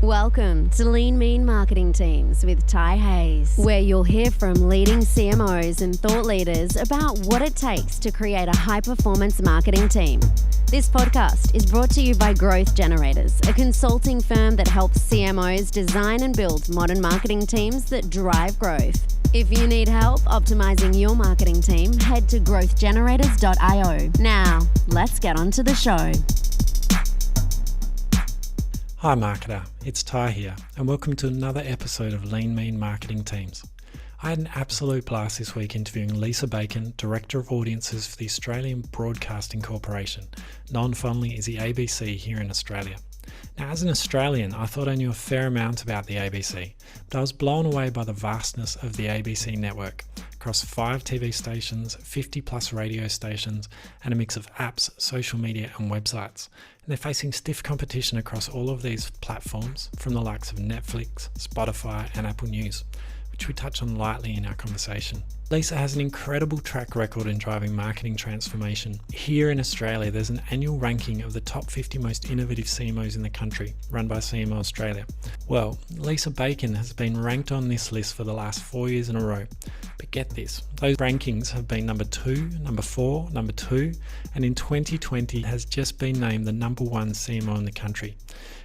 Welcome to Lean Mean Marketing Teams with Ty Hayes, where you'll hear from leading CMOs and thought leaders about what it takes to create a high-performance marketing team. This podcast is brought to you by Growth Generators, a consulting firm that helps CMOs design and build modern marketing teams that drive growth. If you need help optimizing your marketing team, head to growthgenerators.io. Now, let's get on to the show. Hi marketer, it's Ty here and welcome to another episode of Lean Mean Marketing Teams. I had an absolute blast this week interviewing Leisa Bacon, Director of Audiences for the Australian Broadcasting Corporation, known fondly as the ABC here in Australia. Now as an Australian, I thought I knew a fair amount about the ABC, but I was blown away by the vastness of the ABC network, across 5 TV stations, 50 plus radio stations, and a mix of apps, social media and websites. And they're facing stiff competition across all of these platforms from the likes of Netflix, Spotify and Apple News, which we touch on lightly in our conversation. Leisa has an incredible track record in driving marketing transformation. Here in Australia, there's an annual ranking of the top 50 most innovative CMOs in the country, run by CMO Australia. Well, Leisa Bacon has been ranked on this list for the last 4 years in a row. But get this, those rankings have been number 2, number 4, number 2, and in 2020 has just been named the number 1 CMO in the country.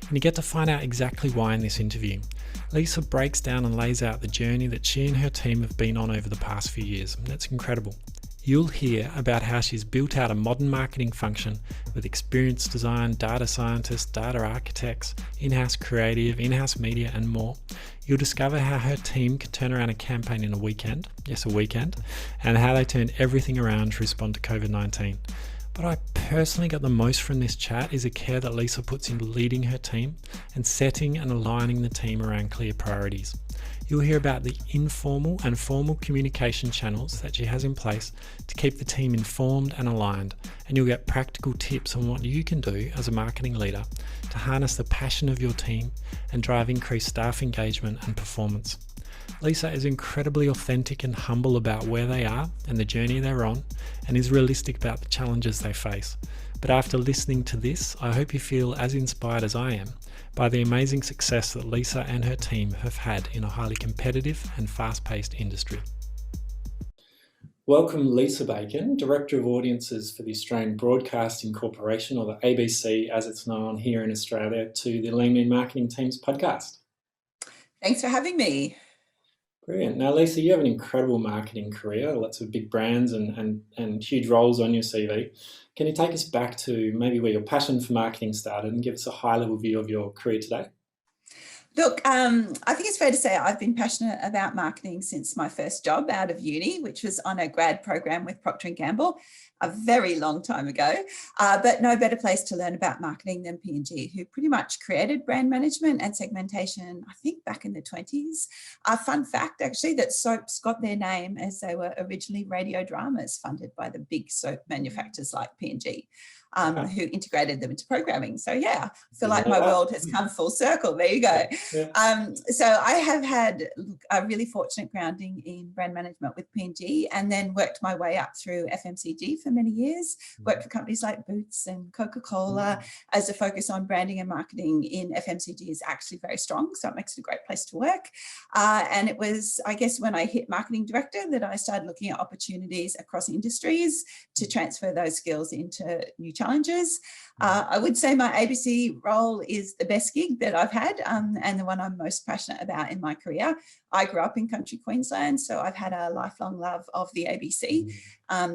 And you get to find out exactly why in this interview. Leisa breaks down and lays out the journey that she and her team have been on over the past few years, and that's incredible. You'll hear about how she's built out a modern marketing function with experienced design, data scientists, data architects, in-house creative, in-house media and more. You'll discover how her team can turn around a campaign in a weekend, yes a weekend, and how they turned everything around to respond to COVID-19. But I personally got the most from this chat is the care that Leisa puts into leading her team and setting and aligning the team around clear priorities. You'll hear about the informal and formal communication channels that she has in place to keep the team informed and aligned, and you'll get practical tips on what you can do as a marketing leader to harness the passion of your team and drive increased staff engagement and performance. Leisa is incredibly authentic and humble about where they are and the journey they're on, and is realistic about the challenges they face. But after listening to this, I hope you feel as inspired as I am by the amazing success that Leisa and her team have had in a highly competitive and fast-paced industry. Welcome Leisa Bacon, Director of Audiences for the Australian Broadcasting Corporation, or the ABC as it's known here in Australia, to the Lean Mean Marketing Teams podcast. Thanks for having me. Brilliant. Now, Leisa, you have an incredible marketing career, lots of big brands and huge roles on your CV. Can you take us back to maybe where your passion for marketing started and give us a high-level view of your career today? Look, I think it's fair to say I've been passionate about marketing since my first job out of uni, which was on a grad program with Procter Gamble a very long time ago. But no better place to learn about marketing than P&G, who pretty much created brand management and segmentation, I think back in the 20s. A fun fact, actually, that soaps got their name as they were originally radio dramas funded by the big soap manufacturers like P&G. Who integrated them into programming. So yeah, I feel like my world has come full circle. There you go. Yeah. So I have had a really fortunate grounding in brand management with P&G, and then worked my way up through FMCG for many years, worked for companies like Boots and Coca-Cola, as a focus on branding and marketing in FMCG is actually very strong. So it makes it a great place to work. And it was, I guess, when I hit marketing director that I started looking at opportunities across industries to transfer those skills into new challenges. I would say my ABC role is the best gig that I've had, and the one I'm most passionate about in my career. I grew up in country Queensland, so I've had a lifelong love of the ABC.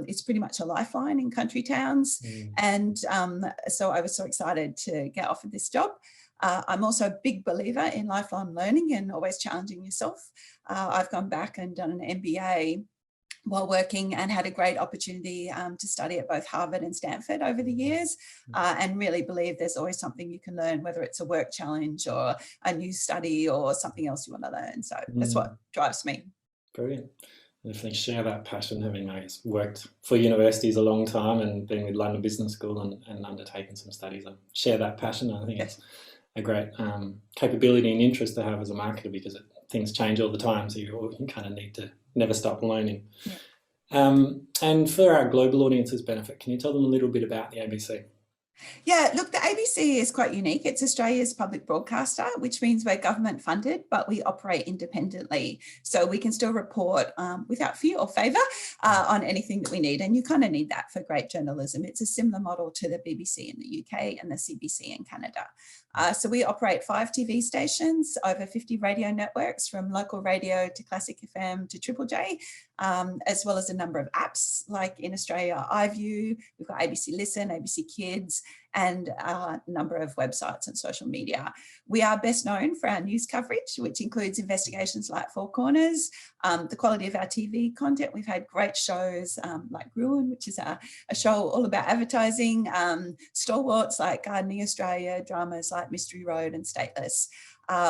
It's pretty much a lifeline in country towns. And so I was so excited to get offered this job. I'm also a big believer in lifelong learning and always challenging yourself. I've gone back and done an MBA while working and had a great opportunity to study at both Harvard and Stanford over the years, and really believe there's always something you can learn, whether it's a work challenge or a new study or something else you want to learn. So that's what drives me. Brilliant. I definitely share that passion, having worked for universities a long time and been with London Business School and undertaken some studies. I share that passion. I think it's a great capability and interest to have as a marketer, because things change all the time, so you kind of need to never stop learning. And for our global audience's benefit, can you tell them a little bit about the ABC? Yeah, look, the ABC is quite unique. It's Australia's public broadcaster, which means we're government funded, but we operate independently. So we can still report without fear or favour on anything that we need. And you kind of need that for great journalism. It's a similar model to the BBC in the UK and the CBC in Canada. So we operate 5 TV stations, over 50 radio networks, from local radio to Classic FM to Triple J, as well as a number of apps like in Australia, iView, we've got ABC Listen, ABC Kids, and a number of websites and social media. We are best known for our news coverage, which includes investigations like Four Corners, the quality of our TV content. We've had great shows like Ruin, which is a show all about advertising, stalwarts like Gardening Australia, dramas like Mystery Road and Stateless.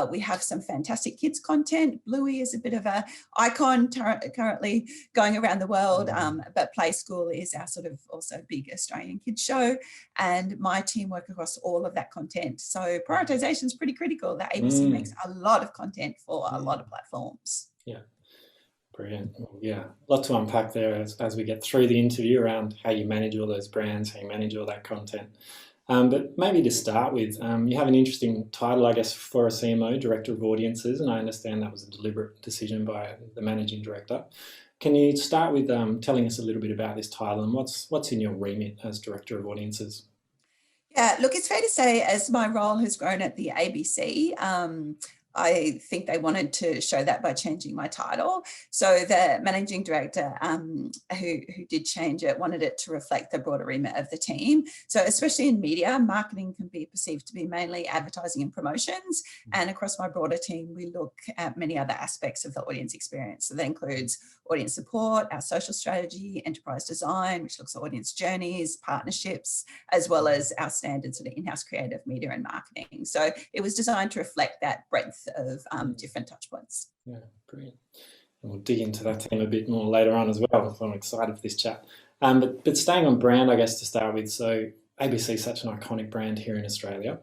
We have some fantastic kids content. Bluey is a bit of an icon currently going around the world, but Play School is our sort of also big Australian kids show. And my team work across all of that content. So prioritisation is pretty critical. The ABC makes a lot of content for a lot of platforms. Yeah, brilliant. Well, yeah, a lot to unpack there as we get through the interview around how you manage all those brands, how you manage all that content. But maybe to start with, you have an interesting title, I guess, for a CMO, Director of Audiences, and I understand that was a deliberate decision by the Managing Director. Can you start with telling us a little bit about this title and what's in your remit as Director of Audiences? Yeah, look, it's fair to say as my role has grown at the ABC, I think they wanted to show that by changing my title. So the managing director who did change it wanted it to reflect the broader remit of the team. So especially in media, marketing can be perceived to be mainly advertising and promotions. And across my broader team, we look at many other aspects of the audience experience. So that includes audience support, our social strategy, enterprise design, which looks at audience journeys, partnerships, as well as our standard sort of in-house creative media and marketing. So it was designed to reflect that breadth of different touch points. Yeah, brilliant. And we'll dig into that theme a bit more later on as well. So I'm excited for this chat. But staying on brand, I guess, to start with. So ABC is such an iconic brand here in Australia.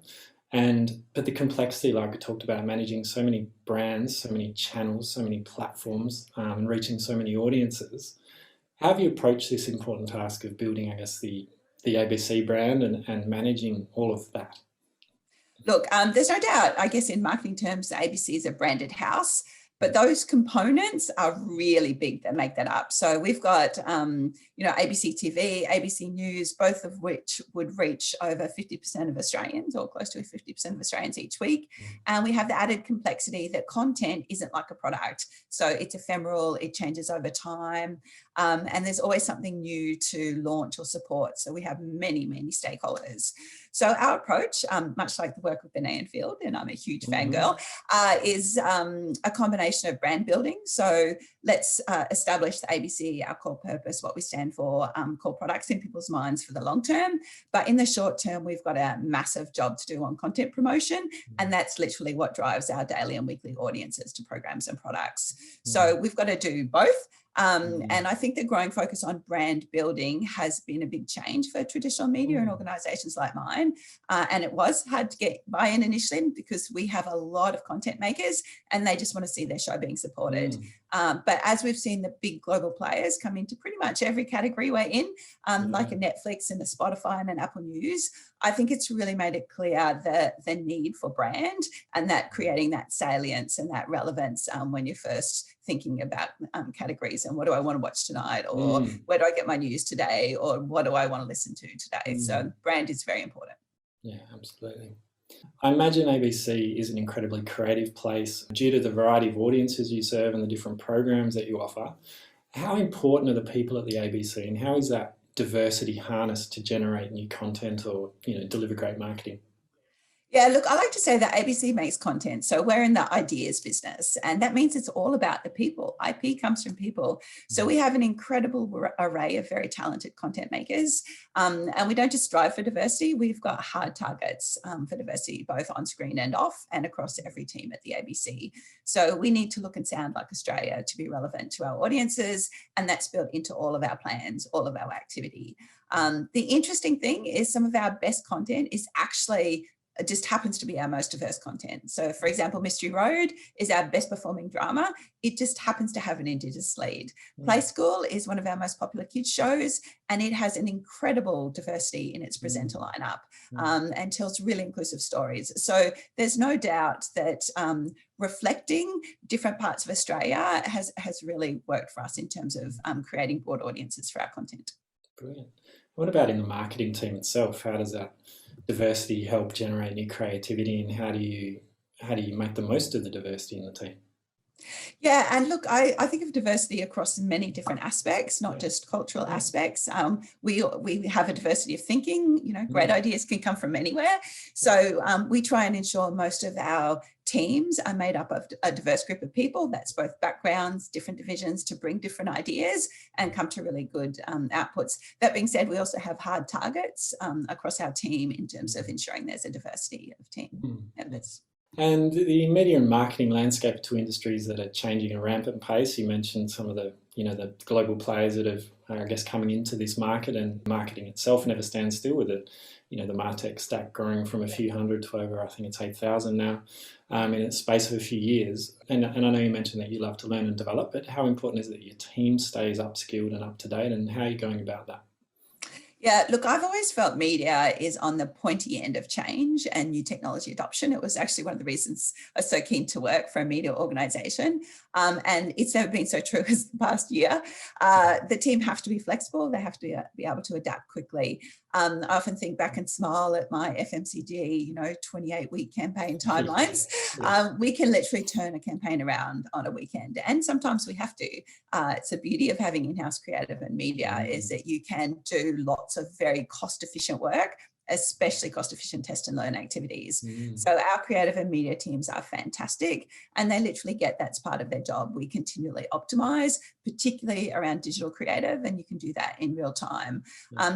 But the complexity, like we talked about, managing so many brands, so many channels, so many platforms, and reaching so many audiences. How have you approached this important task of building, I guess, the ABC brand and managing all of that? Look, there's no doubt, I guess in marketing terms, the ABC is a branded house, but those components are really big that make that up. So we've got, ABC TV, ABC News, both of which would reach over 50% of Australians, or close to 50% of Australians each week. And we have the added complexity that content isn't like a product. So it's ephemeral, it changes over time. And there's always something new to launch or support. So we have many, many stakeholders. So our approach, much like the work with Benet and Field, and I'm a huge fangirl, is a combination of brand building. So let's establish the ABC, our core purpose, what we stand for, core products in people's minds for the long term. But in the short term, we've got a massive job to do on content promotion. And that's literally what drives our daily and weekly audiences to programs and products. So we've got to do both. And I think the growing focus on brand building has been a big change for traditional media and organisations like mine. And it was hard to get buy-in initially because we have a lot of content makers and they just want to see their show being supported. But as we've seen the big global players come into pretty much every category we're in, like a Netflix and a Spotify and an Apple News, I think it's really made it clear the need for brand and that creating that salience and that relevance when you're first thinking about categories and what do I want to watch tonight, or where do I get my news today, or what do I want to listen to today. So brand is very important. Yeah, absolutely. I imagine ABC is an incredibly creative place due to the variety of audiences you serve and the different programs that you offer. How important are the people at the ABC and how is that diversity harnessed to generate new content or deliver great marketing? Yeah, look, I like to say that ABC makes content. So we're in the ideas business, and that means it's all about the people. IP comes from people. So we have an incredible array of very talented content makers. And we don't just strive for diversity. We've got hard targets for diversity, both on screen and off and across every team at the ABC. So we need to look and sound like Australia to be relevant to our audiences. And that's built into all of our plans, all of our activity. The interesting thing is some of our best content is actually just happens to be our most diverse content. So for example, Mystery Road is our best performing drama. It just happens to have an Indigenous lead. Play School is one of our most popular kids shows, and it has an incredible diversity in its presenter lineup, and tells really inclusive stories. So there's no doubt that reflecting different parts of Australia has really worked for us in terms of creating broad audiences for our content. Brilliant. What about in the marketing team itself? How does that diversity help generate new creativity, and how do you make the most of the diversity in the team? Yeah, and look, I think of diversity across many different aspects, not just cultural aspects. We have a diversity of thinking. Great ideas can come from anywhere. So we try and ensure most of our teams are made up of a diverse group of people. That's both backgrounds, different divisions, to bring different ideas and come to really good outputs. That being said, we also have hard targets across our team in terms of ensuring there's a diversity of team members. And the media and marketing landscape are two industries that are changing at a rampant pace. You mentioned some of the global players that are, I guess, coming into this market, and marketing itself never stands still with it. The MarTech stack growing from a few hundred to over, I think it's 8,000 now, in a space of a few years. And I know you mentioned that you love to learn and develop, but how important is it that your team stays upskilled and up to date, and how are you going about that? Yeah, look, I've always felt media is on the pointy end of change and new technology adoption. It was actually one of the reasons I was so keen to work for a media organisation. And it's never been so true as the past year. The team have to be flexible. They have to be able to adapt quickly. I often think back and smile at my FMCG, 28-week campaign timelines. We can literally turn a campaign around on a weekend, and sometimes we have to. It's the beauty of having in-house creative and media is that you can do lots of very cost-efficient work, especially cost-efficient test and learn activities. So our creative and media teams are fantastic, and they literally get that's part of their job. We continually optimize, particularly around digital creative, and you can do that in real time.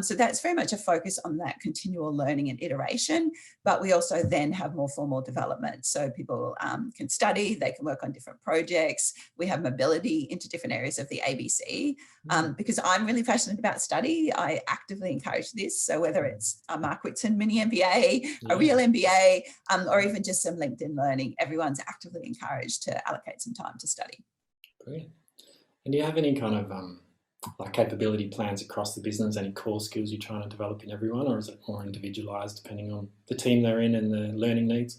So that's very much a focus on that continual learning and iteration, but we also then have more formal development. So people can study, they can work on different projects. We have mobility into different areas of the ABC. Because I'm really passionate about study, I actively encourage this. So whether it's a Mark Whitson mini MBA, a real MBA, or even just some LinkedIn learning, everyone's actively encouraged to allocate some time to study. Brilliant. And do you have any kind of like capability plans across the business, any core skills you're trying to develop in everyone, or is it more individualised depending on the team they're in and the learning needs?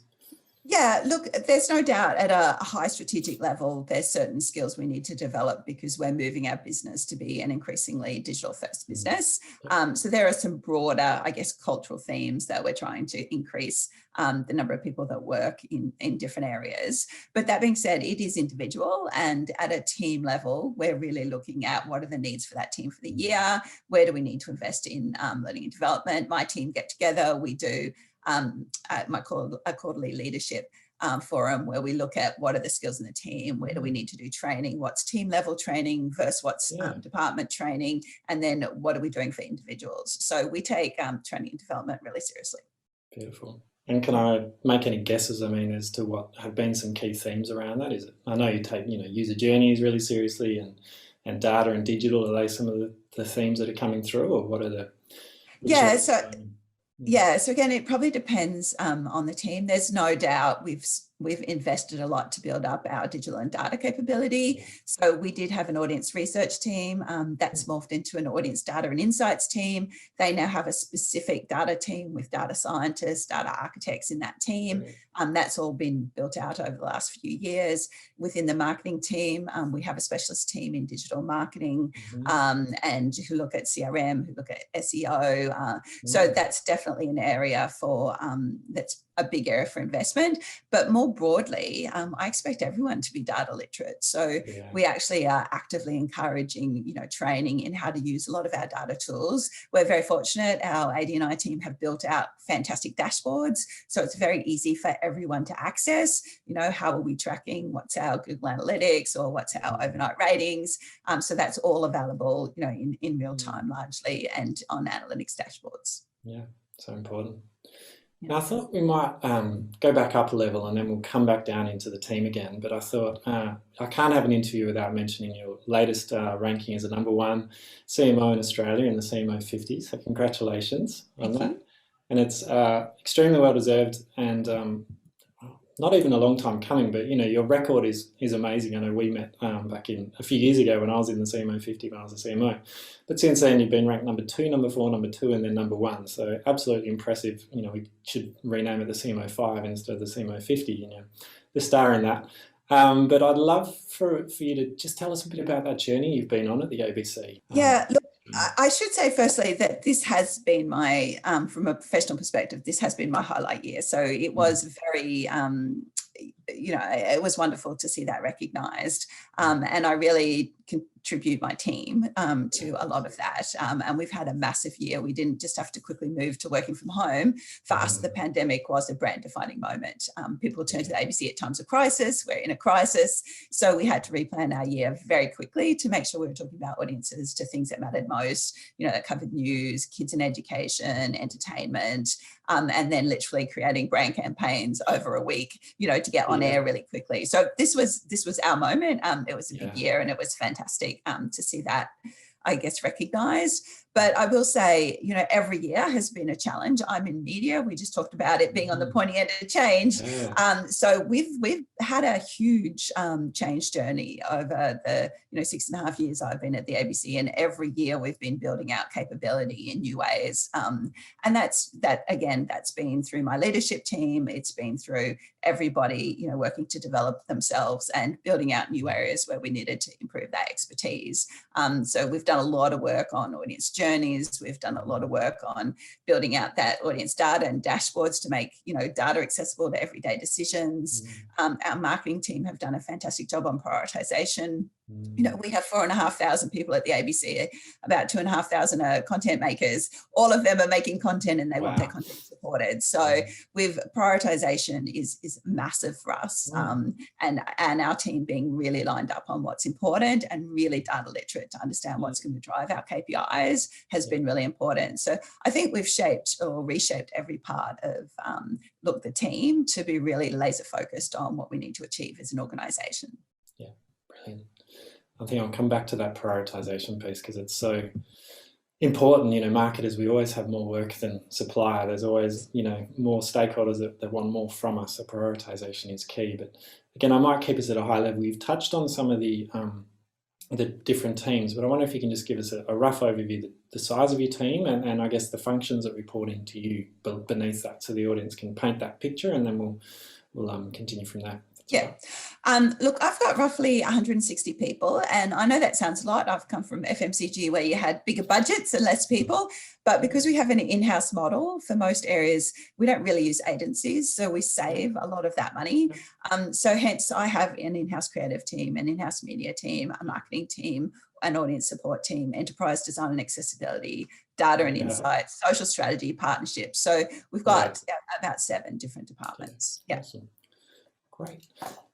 Yeah, look, there's no doubt at a high strategic level, there's certain skills we need to develop because we're moving our business to be an increasingly digital first business. So there are some broader, I guess, cultural themes that we're trying to increase the number of people that work in different areas. But that being said, it is individual, and at a team level, we're really looking at what are the needs for that team for the year, where do we need to invest in learning and development. My team get together, we do a quarterly leadership forum where we look at what are the skills in the team, where do we need to do training, what's team level training versus what's department training, and then what are we doing for individuals. So we take training and development really seriously. Beautiful. And can I make any guesses, as to what have been some key themes around that? Is it, I know you take, user journeys really seriously, and data and digital, are they some of the themes that are coming through, or what are the... So again, it probably depends on the team. There's no doubt we've invested a lot to build up our digital and data capability. So we did have an audience research team that's morphed into an audience data and insights team. They now have a specific data team with data scientists, data architects in that team. That's all been built out over the last few years. Within the marketing team, we have a specialist team in digital marketing and who look at CRM, who look at SEO. So that's definitely an area for that's a big area for investment. But more broadly, I expect everyone to be data literate. So we actually are actively encouraging, training in how to use a lot of our data tools. We're very fortunate. Our AD&I team have built out fantastic dashboards. So it's very easy for everyone to access, how are we tracking? What's our Google Analytics, or what's our overnight ratings? So that's all available, in real time largely, and on analytics dashboards. Yeah, so important. Now, I thought we might go back up a level and then we'll come back down into the team again. But I thought I can't have an interview without mentioning your latest ranking as a #1 CMO in Australia in the CMO 50. So congratulations on that. and it's extremely well deserved, and not even a long time coming, but your record is amazing. I know we met back in a few years ago when I was in the CMO 50 when I was a CMO, but since then you've been ranked number 2, number 4, number 2, and then number 1. So absolutely impressive. We should rename it the CMO 5 instead of the CMO 50. The star in that. But I'd love for you to just tell us a bit about that journey you've been on at the ABC. Yeah, look, I should say firstly that this has been my, from a professional perspective, this has been my highlight year. So it was very, it was wonderful to see that recognised. And I really contribute my team to a lot of that. And we've had a massive year. We didn't just have to quickly move to working from home. For us, the pandemic was a brand defining moment. People turn to the ABC at times of crisis. We're in a crisis. So we had to replan our year very quickly to make sure we were talking about audiences to things that mattered most, that covered news, kids and education, entertainment, and then literally creating brand campaigns over a week, to get on air really quickly. So this was our moment. It was a big year, and it was fantastic to see that, I guess, recognised. But I will say, every year has been a challenge. I'm in media. We just talked about it being on the pointy end of change. So we've had a huge change journey over the 6.5 years I've been at the ABC, and every year we've been building out capability in new ways. And that's been through my leadership team. It's been through everybody, working to develop themselves and building out new areas where we needed to improve that expertise. So we've done a lot of work on audience journeys. We've done a lot of work on building out that audience data and dashboards to make, data accessible to everyday decisions. Our marketing team have done a fantastic job on prioritisation. We have 4,500 people at the ABC, about 2,500 are content makers. All of them are making content, and they want their content supported. So prioritisation is massive for us, and our team being really lined up on what's important and really data literate to understand what's going to drive our KPIs has been really important. So I think we've shaped or reshaped every part of the team to be really laser focused on what we need to achieve as an organisation. Yeah, brilliant. I think I'll come back to that prioritisation piece because it's so important. Marketers, we always have more work than supplier. There's always, more stakeholders that want more from us. So prioritisation is key. But again, I might keep us at a high level. You've touched on some of the different teams, but I wonder if you can just give us a rough overview, the size of your team and I guess the functions that report into you beneath that, so the audience can paint that picture, and then we'll continue from there. Yeah. Look, I've got roughly 160 people, and I know that sounds a lot. I've come from FMCG where you had bigger budgets and less people, but because we have an in-house model for most areas, we don't really use agencies, so we save a lot of that money. So hence I have an in-house creative team, an in-house media team, a marketing team, an audience support team, enterprise design and accessibility, data and insights, social strategy, partnerships. So we've got about 7 different departments. Yeah. Awesome. Great.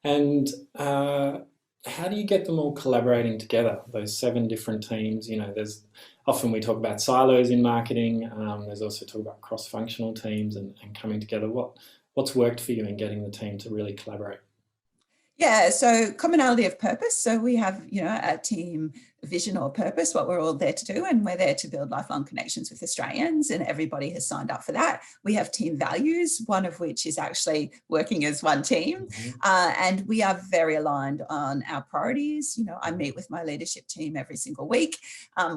And how do you get them all collaborating together, those 7 different teams? There's often we talk about silos in marketing. There's also talk about cross-functional teams and coming together. What's worked for you in getting the team to really collaborate? Yeah, so commonality of purpose. So we have, a team vision or purpose, what we're all there to do, and we're there to build lifelong connections with Australians, and everybody has signed up for that. We have team values, one of which is actually working as one team, and we are very aligned on our priorities. I meet with my leadership team every single week.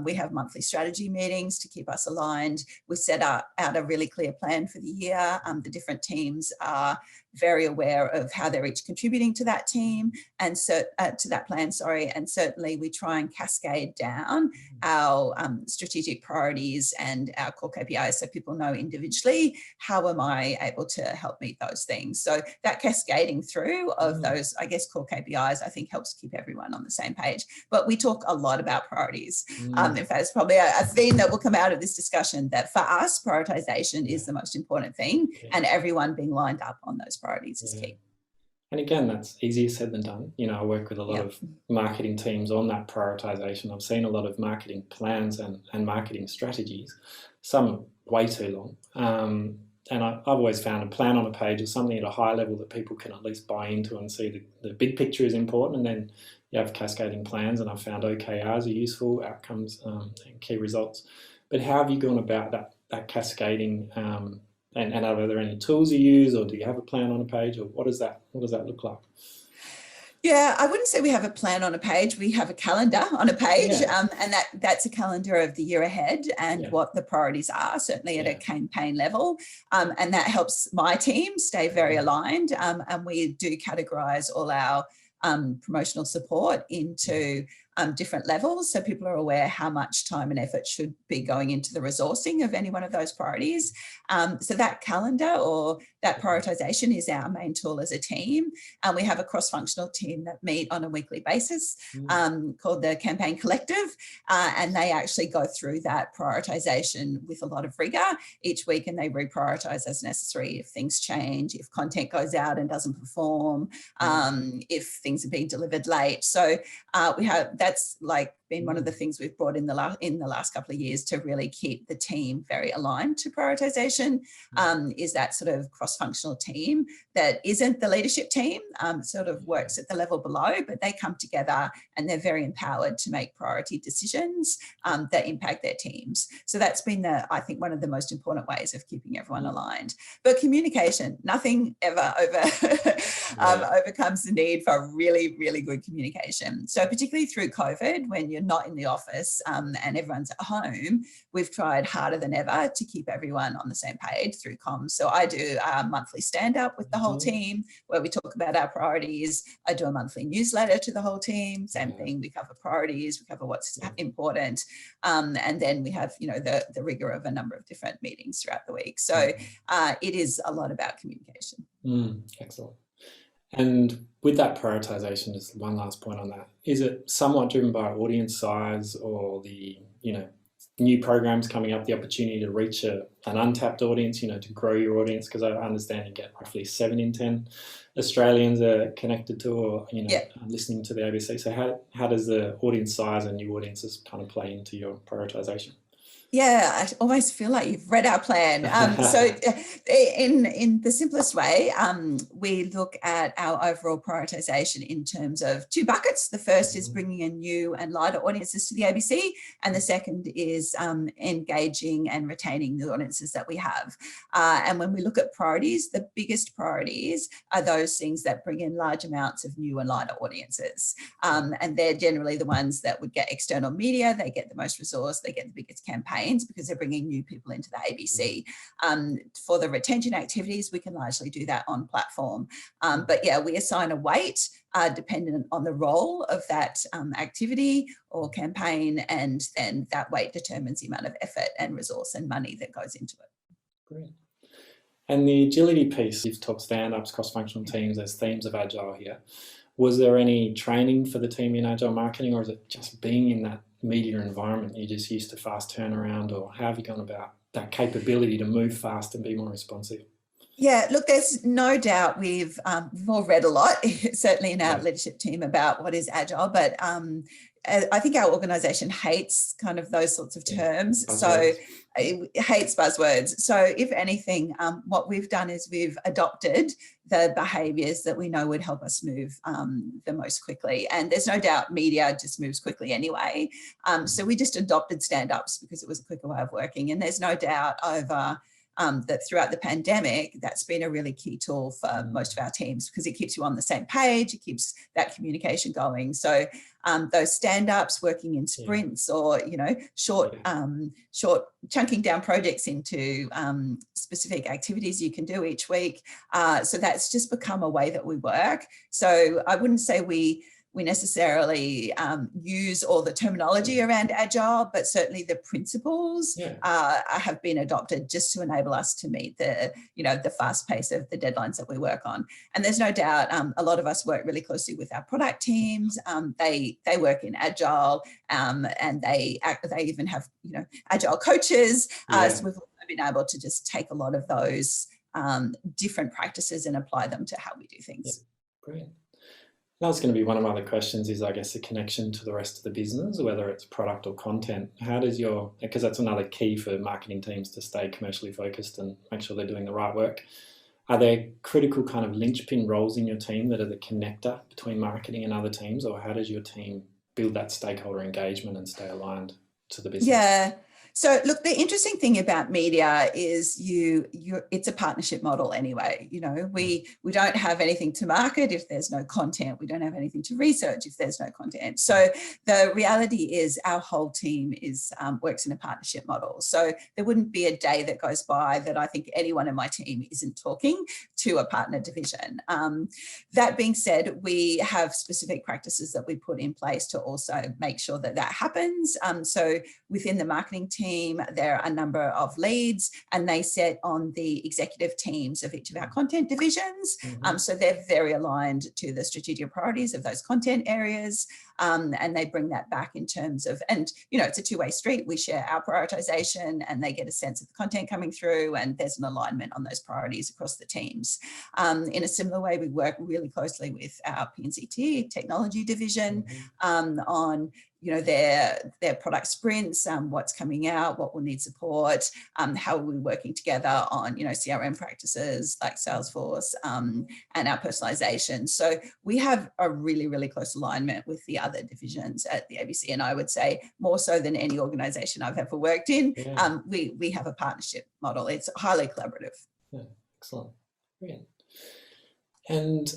We have monthly strategy meetings to keep us aligned. We set out a really clear plan for the year. The different teams are very aware of how they're each contributing to that team and to that plan, and certainly we try and cascade down our strategic priorities and our core KPIs so people know individually how am I able to help meet those things. So that cascading through of those, I guess, core KPIs, I think helps keep everyone on the same page. But we talk a lot about priorities. In fact, it's probably a theme that will come out of this discussion, that for us, prioritisation is the most important thing, and everyone being lined up on those priorities is key. And again, that's easier said than done. I work with a lot of marketing teams on that prioritisation. I've seen a lot of marketing plans and marketing strategies, some way too long. And I've always found a plan on a page is something at a high level that people can at least buy into and see the big picture is important. And then you have cascading plans, and I've found OKRs are useful, outcomes and key results. But how have you gone about that cascading And are there any tools you use, or do you have a plan on a page, or what does that look like? Yeah, I wouldn't say we have a plan on a page. We have a calendar on a page, and that's a calendar of the year ahead and what the priorities are, certainly at a campaign level. And that helps my team stay very aligned. And we do categorize all our promotional support into different levels, so people are aware how much time and effort should be going into the resourcing of any one of those priorities. So that calendar or that prioritization is our main tool as a team. And we have a cross-functional team that meet on a weekly basis called the Campaign Collective. And they actually go through that prioritization with a lot of rigor each week, and they reprioritize as necessary if things change, if content goes out and doesn't perform, if things are being delivered late. So that's like been one of the things we've brought in the last couple of years to really keep the team very aligned to prioritization, is that sort of cross-functional team that isn't the leadership team, sort of works at the level below, but they come together and they're very empowered to make priority decisions that impact their teams. So that's been I think one of the most important ways of keeping everyone aligned. But communication, nothing ever overcomes the need for really, really good communication. So particularly through COVID, when you're not in the office and everyone's at home, we've tried harder than ever to keep everyone on the same page through comms. So I do a monthly stand-up with the whole team where we talk about our priorities. I do a monthly newsletter to the whole team. Same thing, we cover priorities, we cover what's important. And then we have, the rigor of a number of different meetings throughout the week. So it is a lot about communication. Excellent. And with that prioritization, just one last point on that, is it somewhat driven by audience size or the, new programs coming up, the opportunity to reach an untapped audience, to grow your audience? Because I understand you get roughly 7 in 10 Australians are connected to or, listening to the ABC. So how does the audience size and new audiences kind of play into your prioritization? Yeah, I almost feel like you've read our plan. So in the simplest way, we look at our overall prioritization in terms of 2 buckets. The first is bringing in new and lighter audiences to the ABC, and the second is engaging and retaining the audiences that we have. And when we look at priorities, the biggest priorities are those things that bring in large amounts of new and lighter audiences. And they're generally the ones that would get external media, they get the most resource, they get the biggest campaign, because they're bringing new people into the ABC. For the retention activities, we can largely do that on platform. But yeah, we assign a weight dependent on the role of that activity or campaign, and then that weight determines the amount of effort and resource and money that goes into it. Great. And the agility piece, you've talked stand-ups, cross-functional teams, there's themes of Agile here. Was there any training for the team in Agile marketing, or is it just being in that media environment, you're just used to fast turnaround, or how have you gone about that capability to move fast and be more responsive? Yeah, look, there's no doubt we've all read a lot, certainly in our leadership team, about what is Agile, but I think our organisation hates kind of those sorts of terms. So it hates buzzwords. So if anything, what we've done is we've adopted the behaviours that we know would help us move the most quickly. And there's no doubt media just moves quickly anyway. So we just adopted stand-ups because it was a quicker way of working. And there's no doubt over that throughout the pandemic, that's been a really key tool for most of our teams, because it keeps you on the same page, it keeps that communication going. So those stand-ups, working in sprints, or short chunking down projects into specific activities you can do each week. So that's just become a way that we work. So I wouldn't say we necessarily use all the terminology around Agile, but certainly the principles have been adopted just to enable us to meet the fast pace of the deadlines that we work on. And there's no doubt a lot of us work really closely with our product teams. They work in Agile, and they even have Agile coaches. So we've been able to just take a lot of those different practices and apply them to how we do things. Great. That's going to be one of my other questions, is I guess the connection to the rest of the business, whether it's product or content. How does because that's another key for marketing teams to stay commercially focused and make sure they're doing the right work. Are there critical kind of linchpin roles in your team that are the connector between marketing and other teams, or how does your team build that stakeholder engagement and stay aligned to the business? So look, the interesting thing about media is it's a partnership model anyway. We don't have anything to market if there's no content. We don't have anything to research if there's no content. So the reality is our whole team works in a partnership model. So there wouldn't be a day that goes by that I think anyone in my team isn't talking to a partner division. That being said, we have specific practices that we put in place to also make sure that happens. So within the marketing team, there are a number of leads, and they sit on the executive teams of each of our content divisions. So they're very aligned to the strategic priorities of those content areas. And they bring that back in terms of, and it's a two-way street. We share our prioritization and they get a sense of the content coming through, and there's an alignment on those priorities across the teams. In a similar way, we work really closely with our P&CT technology division on their product sprints, what's coming out, what will need support, how are we working together on CRM practices like Salesforce, and our personalization. So we have a really, really close alignment with the other divisions at the ABC, and I would say more so than any organization I've ever worked in. We have a partnership model. It's highly collaborative. Yeah, excellent. Brilliant. And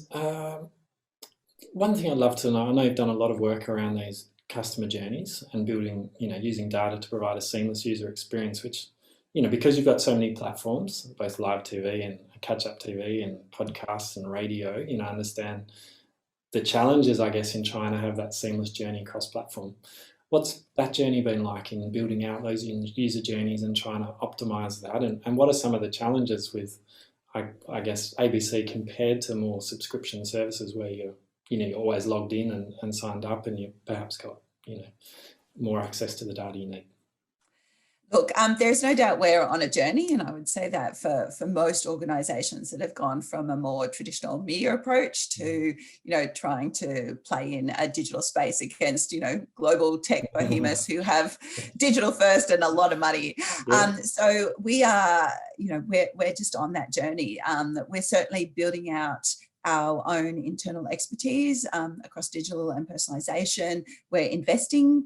one thing I'd love to know, I know you've done a lot of work around these customer journeys and building, using data to provide a seamless user experience, which, because you've got so many platforms, both live TV and catch-up TV and podcasts and radio, I understand the challenges, I guess, in trying to have that seamless journey cross-platform. What's that journey been like in building out those user journeys and trying to optimize that? And what are some of the challenges with, I guess, ABC compared to more subscription services where you're always logged in and signed up, and you perhaps got, more access to the data you need? Look, there's no doubt we're on a journey, and I would say that for most organisations that have gone from a more traditional media approach to, trying to play in a digital space against, global tech behemoths who have digital first and a lot of money. So we are, we're just on that journey. We're certainly building out our own internal expertise across digital and personalization. We're investing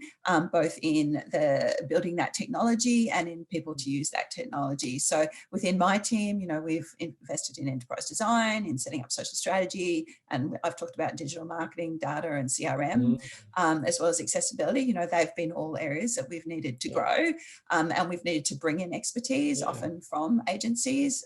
both in the building that technology and in people to use that technology. So within my team, we've invested in enterprise design, in setting up social strategy, and I've talked about digital marketing, data and CRM, as well as accessibility. They've been all areas that we've needed to grow, and we've needed to bring in expertise, often from agencies,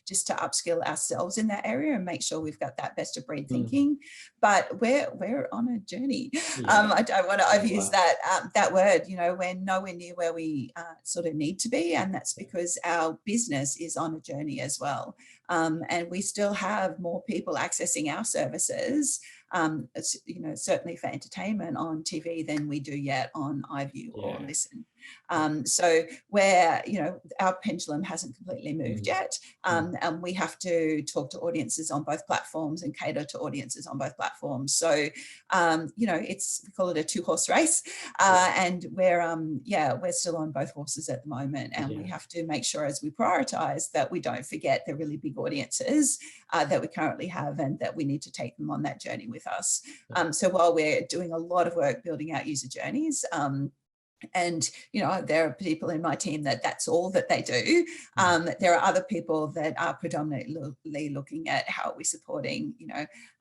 just to upskill ourselves in that area and make sure we've got that best of breed thinking. But we're on a journey. I don't want to overuse that word. We're nowhere near where we sort of need to be, and that's because our business is on a journey as well. And we still have more people accessing our services, certainly for entertainment on TV than we do yet on iView or Listen. So where, our pendulum hasn't completely moved yet, and we have to talk to audiences on both platforms and cater to audiences on both platforms. So, we call it a two-horse race, and we're still on both horses at the moment, and we have to make sure as we prioritize that we don't forget the really big audiences that we currently have, and that we need to take them on that journey with us. So while we're doing a lot of work building out user journeys, and there are people in my team that's all that they do. There are other people that are predominantly looking at how are we supporting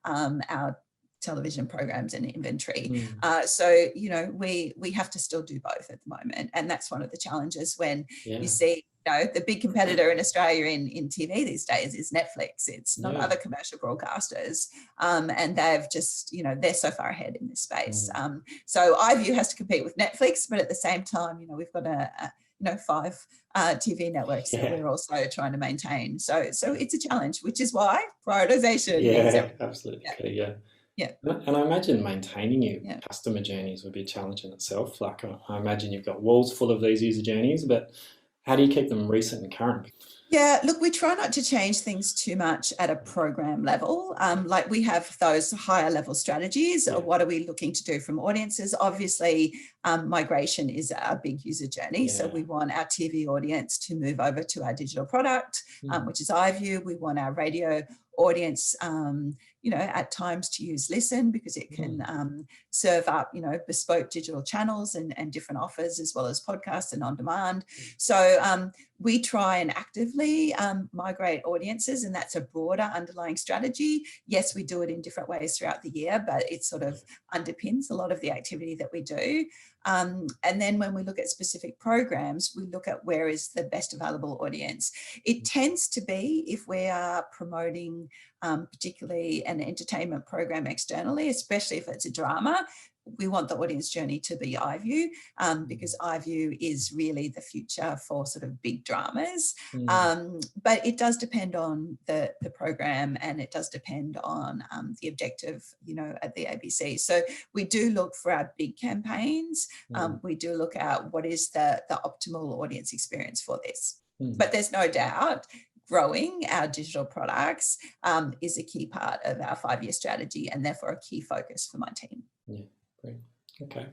our television programs and inventory. So we have to still do both at the moment, and that's one of the challenges when you see the big competitor in Australia in TV these days is Netflix. It's not other commercial broadcasters, and they've just they're so far ahead in this space. So iView has to compete with Netflix, but at the same time we've got a 5 TV networks that we're also trying to maintain. So it's a challenge, which is why prioritization is everything. Absolutely. And I imagine maintaining your customer journeys would be a challenge in itself. Like I imagine you've got walls full of these user journeys, but how do you keep them recent and current? Yeah, look, we try not to change things too much at a program level. Like we have those higher level strategies. What are we looking to do from audiences? Obviously, migration is a big user journey. So we want our TV audience to move over to our digital product, which is iView. We want our radio audience, at times to use Listen because it can serve up, bespoke digital channels and different offers, as well as podcasts and on demand. So we try and actively migrate audiences, and that's a broader underlying strategy. Yes, we do it in different ways throughout the year, but it sort of underpins a lot of the activity that we do. And then when we look at specific programs, we look at where is the best available audience. It tends to be if we are promoting particularly an entertainment program externally, especially if it's a drama, we want the audience journey to be iView because iView is really the future for sort of big dramas. But it does depend on the program, and it does depend on the objective, at the ABC. So we do look for our big campaigns. We do look at what is the optimal audience experience for this. But there's no doubt growing our digital products is a key part of our 5-year strategy, and therefore a key focus for my team. Yeah. Okay.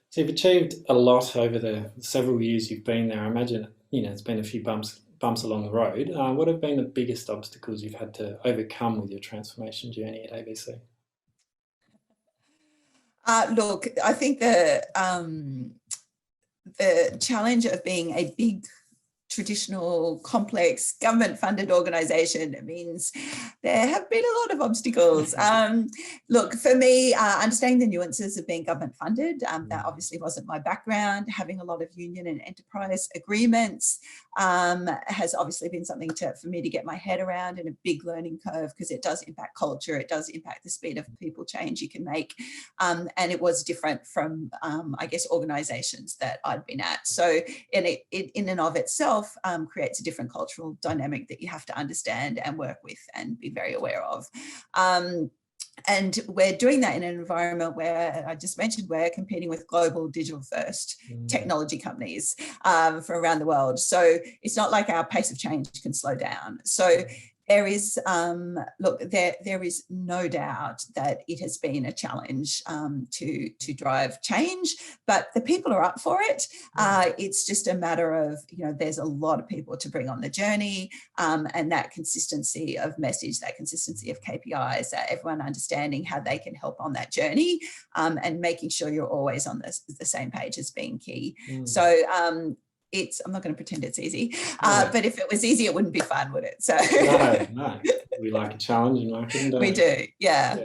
So you've achieved a lot over the several years you've been there. I imagine, it's been a few bumps along the road. What have been the biggest obstacles you've had to overcome with your transformation journey at ABC? Look, I think the challenge of being a big, traditional, complex, government-funded organisation means there have been a lot of obstacles. Look, for me, understanding the nuances of being government-funded, that obviously wasn't my background. Having a lot of union and enterprise agreements has obviously been something for me to get my head around, and a big learning curve because it does impact culture, it does impact the speed of people change you can make, and it was different from, I guess, organisations that I'd been at. So it in and of itself creates a different cultural dynamic that you have to understand and work with and be very aware of. And we're doing that in an environment where I just mentioned we're competing with global digital first technology companies from around the world. So it's not like our pace of change can slow down. So there is, there is no doubt that it has been a challenge to drive change, but the people are up for it. It's just a matter of, there's a lot of people to bring on the journey, and that consistency of message, that consistency of KPIs, that everyone understanding how they can help on that journey, and making sure you're always on the same page as being key. So I'm not going to pretend it's easy, but if it was easy, it wouldn't be fun, would it? So no. We like a challenge in marketing, don't we? We do, yeah.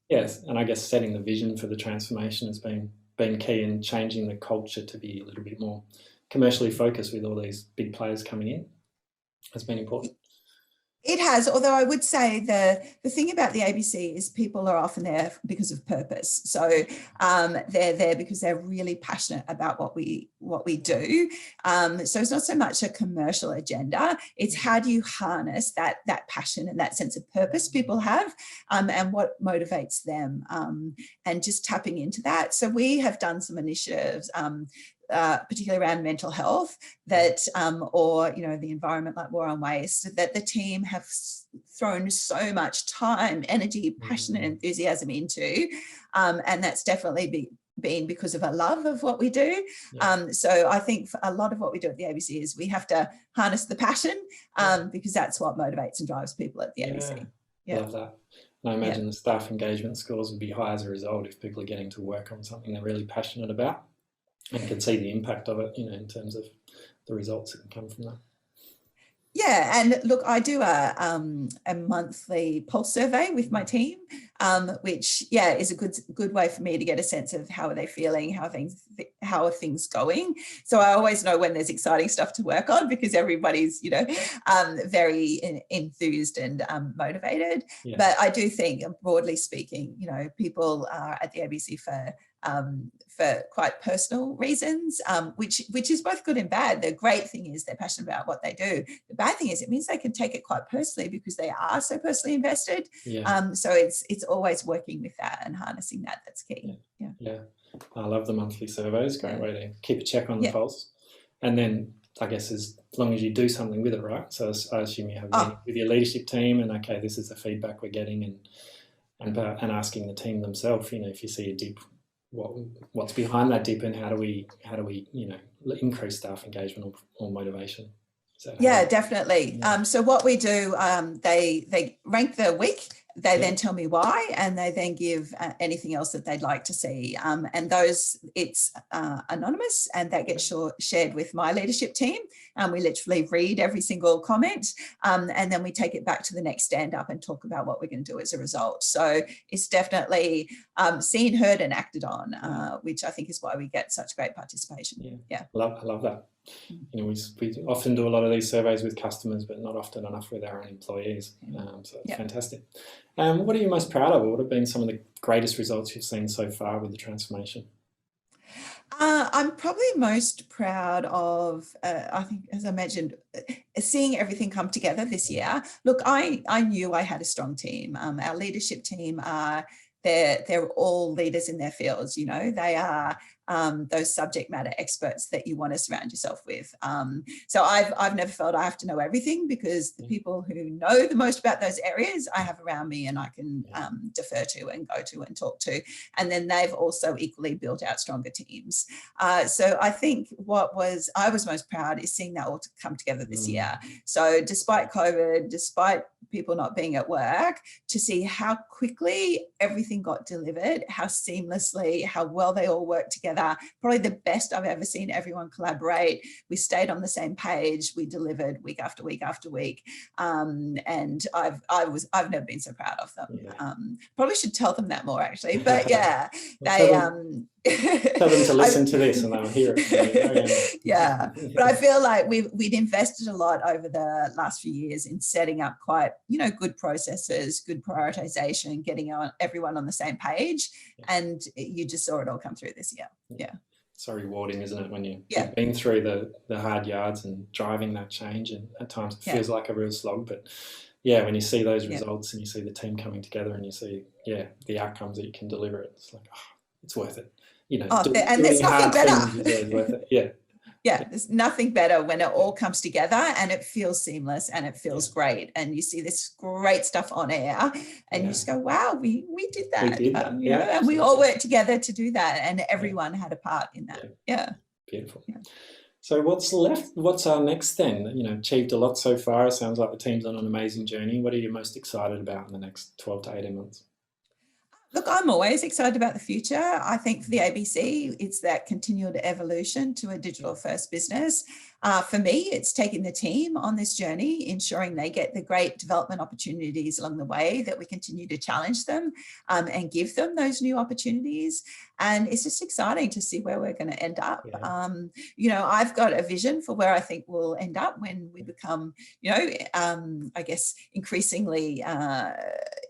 Yes, and I guess setting the vision for the transformation has been key in changing the culture to be a little bit more commercially focused with all these big players coming in. Has been important. It has, although I would say the thing about the ABC is people are often there because of purpose. So they're there because they're really passionate about what we do. So it's not so much a commercial agenda. It's how do you harness that passion and that sense of purpose people have, and what motivates them, and just tapping into that. So we have done some initiatives, particularly around mental health, that or the environment, like war on waste, that the team have thrown so much time, energy, passion and enthusiasm into, and that's definitely been because of a love of what we do. So I think a lot of what we do at the ABC is we have to harness the passion, because that's what motivates and drives people at the ABC. Love that. And I imagine the staff engagement scores would be high as a result if people are getting to work on something they're really passionate about and can see the impact of it, in terms of the results that can come from that. Yeah, and look, I do a monthly pulse survey with my team, which is a good way for me to get a sense of how are they feeling, how are things going. So I always know when there's exciting stuff to work on because everybody's very enthused and motivated. Yeah. But I do think, broadly speaking, people are at the ABC for quite personal reasons, which is both good and bad. The great thing is they're passionate about what they do. The bad thing is it means they can take it quite personally because they are so personally invested. So it's always working with that and harnessing that. That's key. Yeah. I love the monthly surveys. Great way to keep a check on the pulse. And then I guess as long as you do something with it, right? So I assume you have a meeting with your leadership team and, okay, this is the feedback we're getting, and asking the team themselves, if you see a dip, what's behind that dip, and how do we increase staff engagement or motivation? Definitely. So what we do, they rank the week They then tell me why, and they then give anything else that they'd like to see. And those, it's anonymous, and that gets shared with my leadership team. We literally read every single comment, and then we take it back to the next stand up and talk about what we're going to do as a result. So it's definitely seen, heard, and acted on, which I think is why we get such great participation. Yeah. I love that. You know, we often do a lot of these surveys with customers, but not often enough with our own employees. So it's fantastic. What are you most proud of? What have been some of the greatest results you've seen so far with the transformation? I'm probably most proud of, I think, as I mentioned, seeing everything come together this year. Look, I knew I had a strong team. Our leadership team they're all leaders in their fields. You know, they are those subject matter experts that you want to surround yourself with. So I've never felt I have to know everything, because the people who know the most about those areas I have around me, and I can defer to and go to and talk to. And then they've also equally built out stronger teams. So I think I was most proud is seeing that all come together this year. So despite COVID, despite people not being at work, to see how quickly everything got delivered, how seamlessly, how well they all worked together. Probably the best I've ever seen everyone collaborate. We stayed on the same page. We delivered week after week after week. And I've never been so proud of them. Probably should tell them that more, actually. But yeah, tell them to listen to this and they'll hear it. Yeah, but I feel like we'd invested a lot over the last few years in setting up quite, good processes, good prioritization, getting everyone on the same page, and you just saw it all come through this year. Yeah. So rewarding, isn't it, when you've been through the hard yards and driving that change, and at times it feels like a real slog, but when you see those results and you see the team coming together and you see the outcomes that you can deliver, it's like, it's worth it. And there's nothing better. Worth it. Yeah, there's nothing better when it all comes together and it feels seamless and it feels great, and you see this great stuff on air, and you just go, wow, we did that. We did that. And we all worked together to do that, and everyone had a part in that. Beautiful. So what's left? What's our next then? Achieved a lot so far. It sounds like the team's on an amazing journey. What are you most excited about in the next 12 to 18 months? Look, I'm always excited about the future. I think for the ABC, it's that continued evolution to a digital-first business. For me, it's taking the team on this journey, ensuring they get the great development opportunities along the way, that we continue to challenge them and give them those new opportunities. And it's just exciting to see where we're going to end up. I've got a vision for where I think we'll end up when we become, I guess, increasingly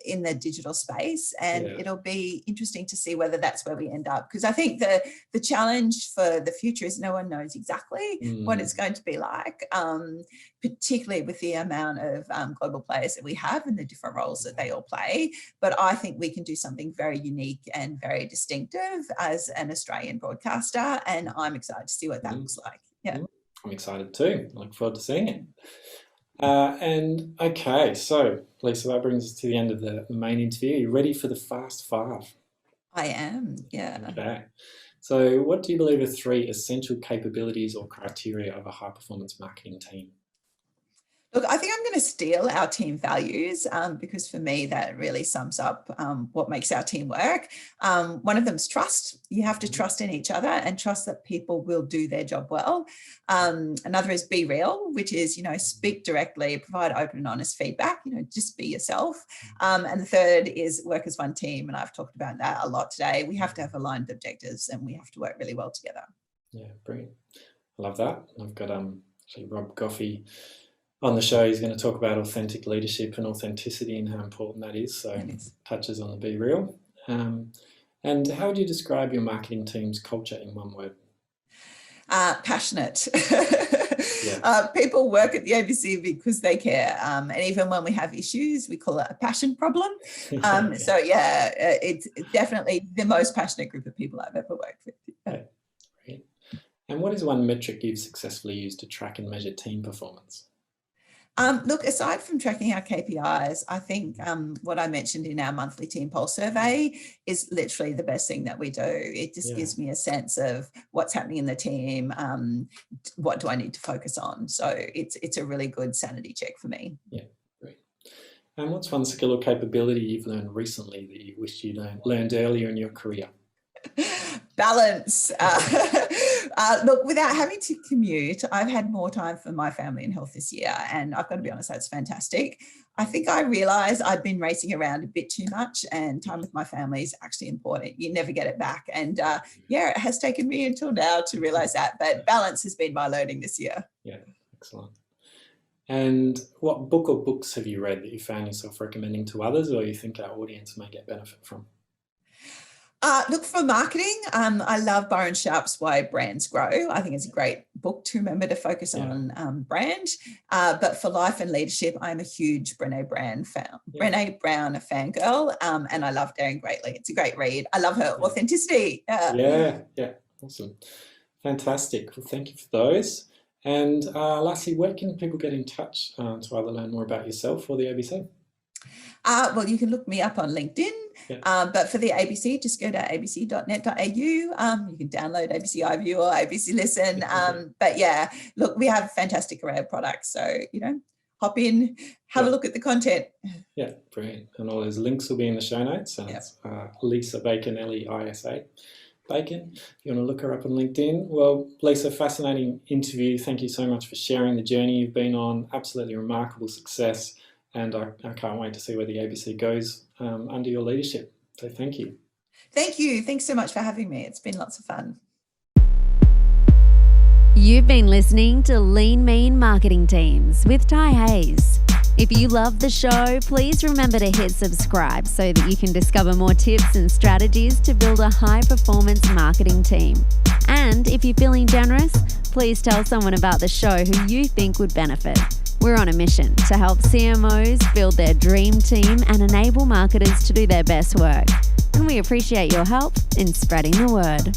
in the digital space, and it'll be interesting to see whether that's where we end up, because I think the challenge for the future is no one knows exactly what it's going to be like, particularly with the amount of global players that we have and the different roles that they all play. But I think we can do something very unique and very distinctive as an Australian broadcaster, and I'm excited to see what that looks like. I'm excited too. I look forward to seeing it. And okay, so Leisa, that brings us to the end of the main interview. Are you ready for the Fast Five? I am, Okay. So what do you believe are 3 essential capabilities or criteria of a high-performance marketing team? Look, I think I'm going to steal our team values because for me, that really sums up what makes our team work. One of them is trust. You have to trust in each other and trust that people will do their job well. Another is be real, which is, speak directly, provide open and honest feedback, just be yourself. And the third is work as one team. And I've talked about that a lot today. We have to have aligned objectives and we have to work really well together. Yeah, brilliant. I love that. I've got actually Rob Goffey on the show. He's going to talk about authentic leadership and authenticity and how important that is. So touches on the be real. And how would you describe your marketing team's culture in one word? Passionate. People work at the ABC because they care. And even when we have issues, we call it a passion problem. So it's definitely the most passionate group of people I've ever worked with. Great. And what is one metric you've successfully used to track and measure team performance? Look, aside from tracking our KPIs, I think what I mentioned in our monthly team pulse survey is literally the best thing that we do. It just gives me a sense of what's happening in the team. What do I need to focus on? So it's a really good sanity check for me. Yeah, great. And what's one skill or capability you've learned recently that you wish you learned earlier in your career? Balance. Look, without having to commute, I've had more time for my family and health this year. And I've got to be honest, that's fantastic. I think I realised I'd been racing around a bit too much, and time with my family is actually important. You never get it back. And it has taken me until now to realise that. But balance has been my learning this year. Yeah, excellent. And what book or books have you read that you found yourself recommending to others, or you think our audience may get benefit from? Look, for marketing, I love Byron Sharp's Why Brands Grow. I think it's a great book to remember to focus on brand. But for life and leadership, I'm a huge Brené Brown fangirl, and I love Daring Greatly. It's a great read. I love her authenticity. Yeah, awesome. Fantastic. Well, thank you for those. And lastly, where can people get in touch to either learn more about yourself or the ABC? Well, you can look me up on LinkedIn, but for the ABC, just go to abc.net.au. You can download ABC iView or ABC Listen. But yeah, look, we have a fantastic array of products. So, hop in, have a look at the content. Yeah, brilliant. And all those links will be in the show notes. And it's Leisa Bacon, Leisa Bacon. If you want to look her up on LinkedIn. Well, Leisa, fascinating interview. Thank you so much for sharing the journey you've been on. Absolutely remarkable success. And I can't wait to see where the ABC goes under your leadership. So thank you. Thank you. Thanks so much for having me. It's been lots of fun. You've been listening to Lean Mean Marketing Teams with Ty Hayes. If you love the show, please remember to hit subscribe so that you can discover more tips and strategies to build a high-performance marketing team. And if you're feeling generous, please tell someone about the show who you think would benefit. We're on a mission to help CMOs build their dream team and enable marketers to do their best work. And we appreciate your help in spreading the word.